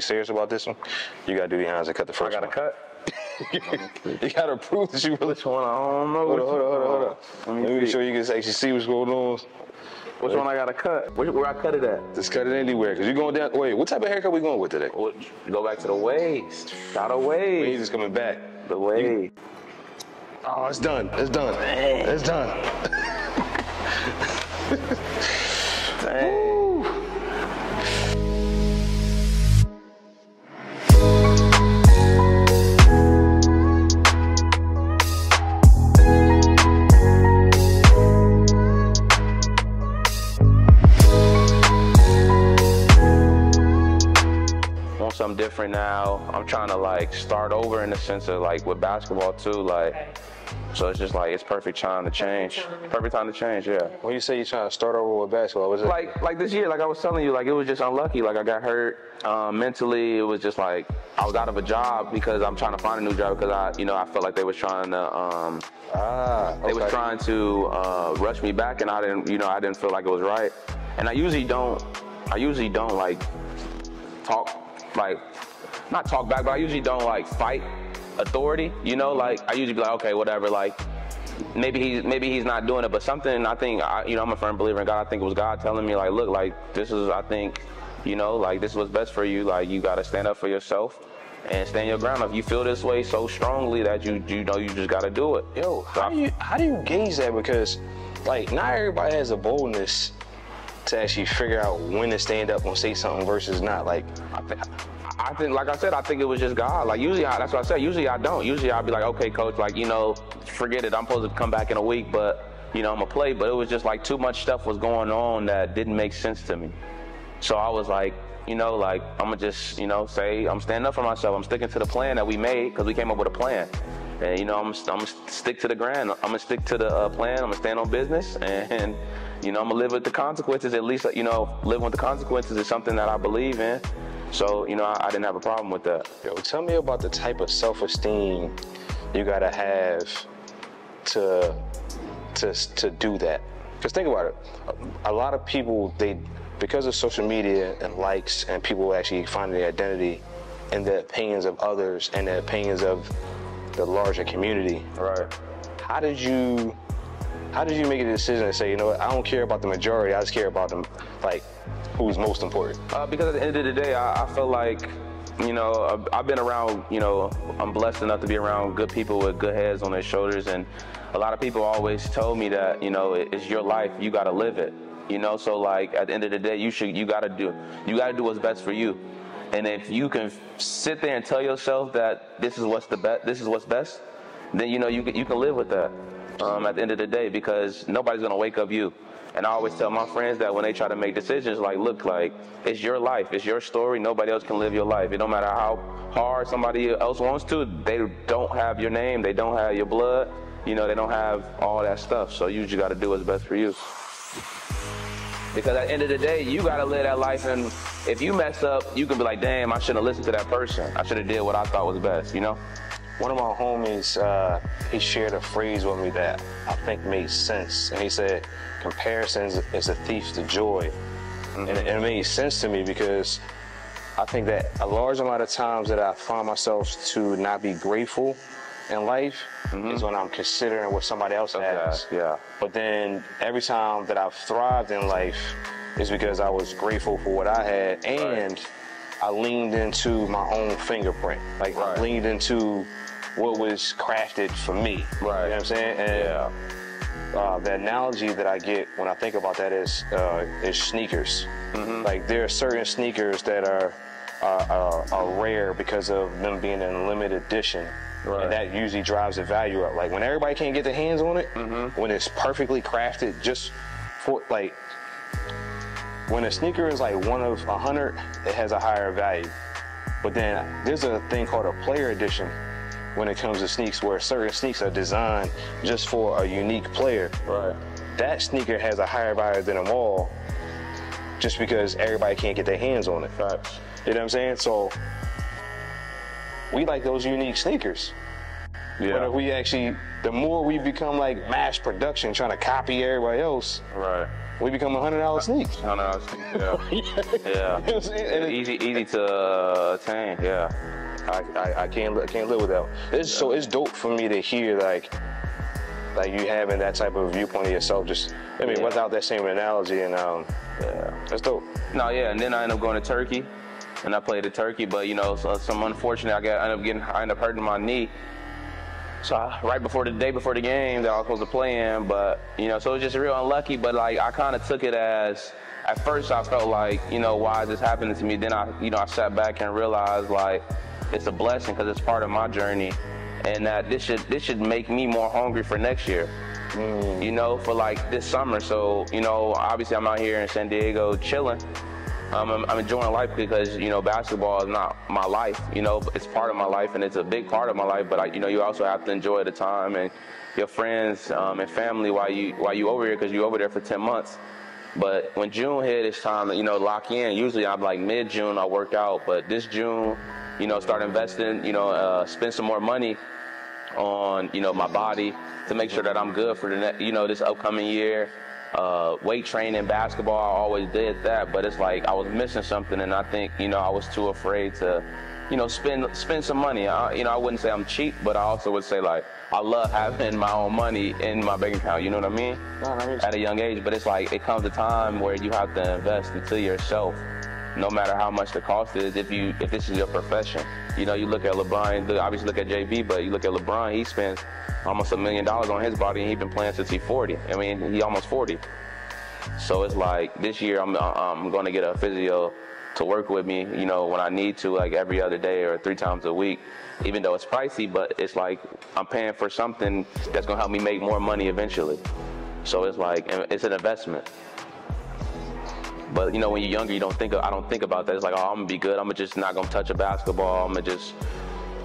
serious about this one, you gotta do the honors and cut the first one. I gotta cut. You gotta prove that you really. Which one? I don't know. Hold on. Let me make sure you can actually see what's going on. Which one I gotta cut? Where I cut it at? Just cut it anywhere, cause you're going down. Wait, what type of haircut we going with today? Go back to the waist. Got a waist. Waves is coming back. The waist. Oh, it's done. It's done. Dang. It's done. Dang. Something different now. I'm trying to like start over in the sense of like with basketball too, like so it's just like it's perfect time to change. Perfect time to change, yeah. When you say you're trying to start over with basketball, was it like this year, like I was telling you, like it was just unlucky. Like I got hurt mentally. It was just like I was out of a job because I'm trying to find a new job because I felt like they was trying to they was trying to rush me back, and I didn't feel like it was right. And I usually don't like talk. Like, not talk back, but I usually don't like fight authority, like I usually be like, okay, whatever, like maybe he's not doing it, but something I think, I'm a firm believer in God. I think it was God telling me like, look, like this is, I think, like this is what's best for you. Like you got to stand up for yourself and stand your ground. If you feel this way so strongly that you just got to do it. Yo, how do you gauge that? Because like not everybody has a boldness to actually figure out when to stand up and say something versus not. Like, I think, like I said, I think it was just God. Like usually, that's what I said. Usually I don't. Usually I'll be like, okay, coach, like forget it. I'm supposed to come back in a week, but I'm gonna play. But it was just like too much stuff was going on that didn't make sense to me. So I was like, like I'm gonna just, say I'm standing up for myself. I'm sticking to the plan that we made because we came up with a plan. And I'm gonna stick to the grind. I'm gonna stick to the plan. I'm gonna stand on business, and I'm gonna live with the consequences. At least living with the consequences is something that I believe in. So I didn't have a problem with that. Yo, tell me about the type of self-esteem you gotta have to do that. Because think about it, a lot of people, because of social media and likes and people actually finding their identity in the opinions of others and the opinions of the larger community. Right. How did you make a decision to say, you know what, I don't care about the majority, I just care about them, like, who's most important? Because at the end of the day, I feel like, I've been around, I'm blessed enough to be around good people with good heads on their shoulders, and a lot of people always told me that, it's your life, you gotta live it, so like at the end of the day, you gotta do what's best for you. And if you can sit there and tell yourself that this is what's best, then you can live with that at the end of the day, because nobody's gonna wake up you. And I always tell my friends that when they try to make decisions, like, look, like, it's your life, it's your story. Nobody else can live your life. It don't matter how hard somebody else wants to. They don't have your name. They don't have your blood. They don't have all that stuff. So you just got to do what's best for you. Because at the end of the day, you got to live that life. And if you mess up, you can be like, damn, I shouldn't have listened to that person. I should have did what I thought was best, One of my homies, he shared a phrase with me that I think made sense. And he said, comparison is a thief to joy. Mm-hmm. And it made sense to me because I think that a large amount of times that I find myself to not be grateful in life is when I'm considering what somebody else has. Yeah. But then every time that I've thrived in life is because I was grateful for what I had, and I leaned into my own fingerprint. Like I leaned into what was crafted for me. Right. You know what I'm saying? And the analogy that I get when I think about that is sneakers. Mm-hmm. Like there are certain sneakers that are rare because of them being in limited edition. Right. And that usually drives the value up. Like when everybody can't get their hands on it, when it's perfectly crafted just for, like, when a sneaker is like 1 of 100, it has a higher value. But then there's a thing called a player edition when it comes to sneaks, where certain sneaks are designed just for a unique player. Right. That sneaker has a higher value than them all just because everybody can't get their hands on it. Right. You know what I'm saying? So we like those unique sneakers. Yeah. But if we actually, the more we become like mass production, trying to copy everybody else, right, we become $100 sneaks. $100 sneaks. Yeah. Yeah. Easy to attain. Yeah. I can't live with that. So it's dope for me to hear like you having that type of viewpoint of yourself. Just without that same analogy, and that's dope. No, yeah, and then I ended up going to Turkey, and I played at Turkey, but you know, some unfortunate, I ended up hurting my knee. So right before the day before the game that I was supposed to play in, but you know, so it was just real unlucky. But like I kind of took it as, at first I felt like, you know, why is this happening to me? Then I sat back and realized like it's a blessing because it's part of my journey, and that this should make me more hungry for next year. You know, for like this summer. So you know, obviously I'm out here in San Diego chilling. I'm enjoying life because, you know, basketball is not my life, you know, it's part of my life and it's a big part of my life, but you know, you also have to enjoy the time and your friends and family while you over here, because you over there for 10 months. But when June hit, it's time to, you know, lock in. Usually I'm like mid-June, I'll work out, but this June, you know, start investing, you know, spend some more money on, you know, my body to make sure that I'm good for this upcoming year. Weight training, basketball, I always did that, but it's like I was missing something, and I think, you know, I was too afraid to, you know, spend some money. You know, I wouldn't say I'm cheap, but I also would say like I love having my own money in my bank account. You know what I mean? At a young age, but it's like it comes a time where you have to invest into yourself, no matter how much the cost is. If this is your profession, you know, you look at LeBron, obviously look at JB, but you look at LeBron, he spends almost $1 million on his body, and he's been playing since he's 40. I mean, he almost 40. So it's like this year I'm going to get a physio to work with me, you know, when I need to, like every other day or 3 times a week, even though it's pricey, but it's like I'm paying for something that's going to help me make more money eventually. So it's like, it's an investment. But you know, when you're younger, I don't think about that. It's like, oh, I'm gonna be good. I'm just not gonna touch a basketball. I'm gonna just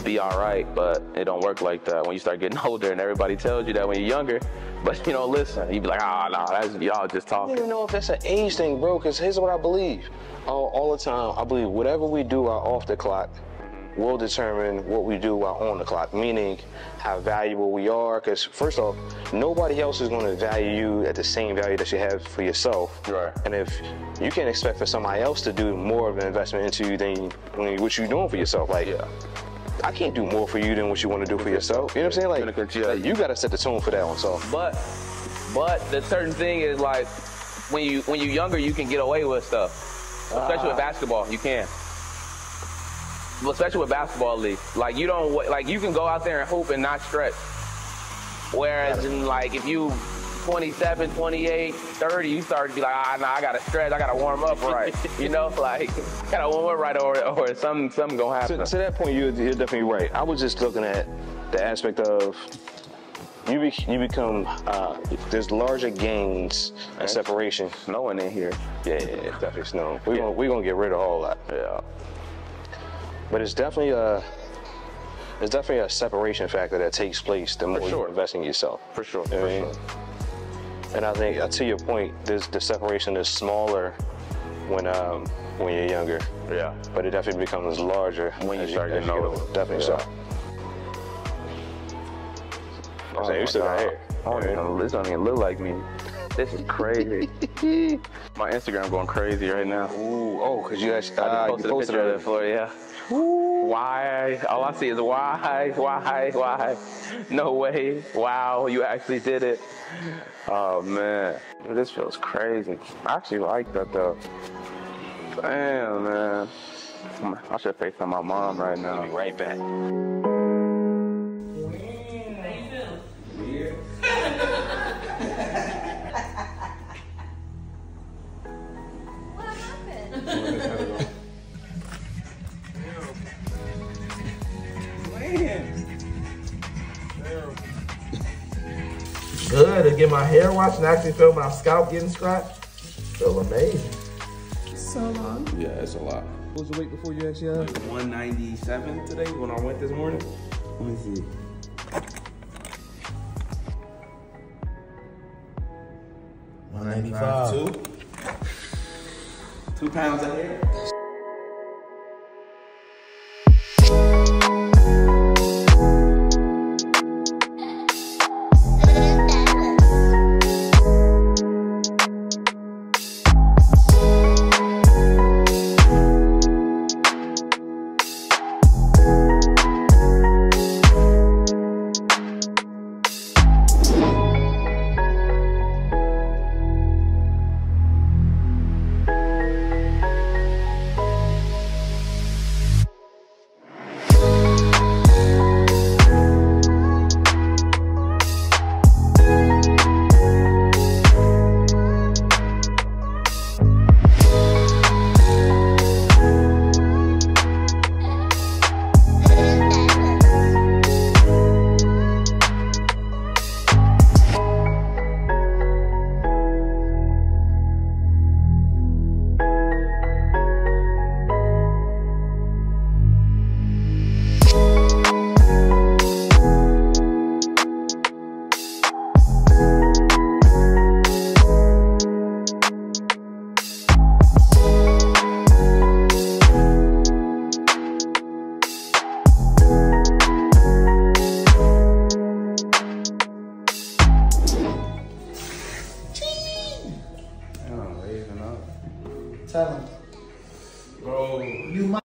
be all right. But it don't work like that when you start getting older, and everybody tells you that when you're younger. But you don't listen. You be like, nah, that's y'all just talking. I don't even know if that's an age thing, bro. Because here's what I believe. All the time, I believe whatever we do while off the clock will determine what we do while on the clock. Meaning, how valuable we are. Because first off, nobody else is going to value you at the same value that you have for yourself. Right. And if you can't expect for somebody else to do more of an investment into you than what you're doing for yourself, like, I can't do more for you than what you want to do for yourself. You know what I'm saying? Like you got to set the tone for that one. So, but the certain thing is like when you're younger, you can get away with stuff, especially with basketball. You can. Especially with basketball league, like you can go out there and hoop and not stretch. Whereas in like if you 27, 28, 30, you start to be like, nah, I gotta stretch, I gotta warm up right. You know, like gotta warm up right, or something gonna happen. To that point, you're definitely right. I was just looking at the aspect of you become there's larger gains and separation. Snowing in here. Yeah, it's definitely snowing. We're gonna get rid of all that. Yeah. But it's definitely a separation factor that takes place the more you invest in yourself. For sure. You know what I mean? And I think, to your point, the separation is smaller when you're younger. Yeah. But it definitely becomes larger when you start getting older. Definitely so. I'm saying, you still got hair. This don't even look like me. This is crazy. My Instagram going crazy right now. Ooh, because you actually I just posted a picture of it for you. Yeah. Why? All I see is why? No way. Wow, you actually did it. Oh man, this feels crazy. I actually like that though. Damn, man. I should FaceTime my mom right now. I'll be right back. Good to get my hair washed and actually feel my scalp getting scratched. Feel amazing. So long. Yeah, it's a lot. What was the weight before you actually had? 197 today when I went this morning. Let me see. 195. 2 pounds of hair. Tell him. Bro. You might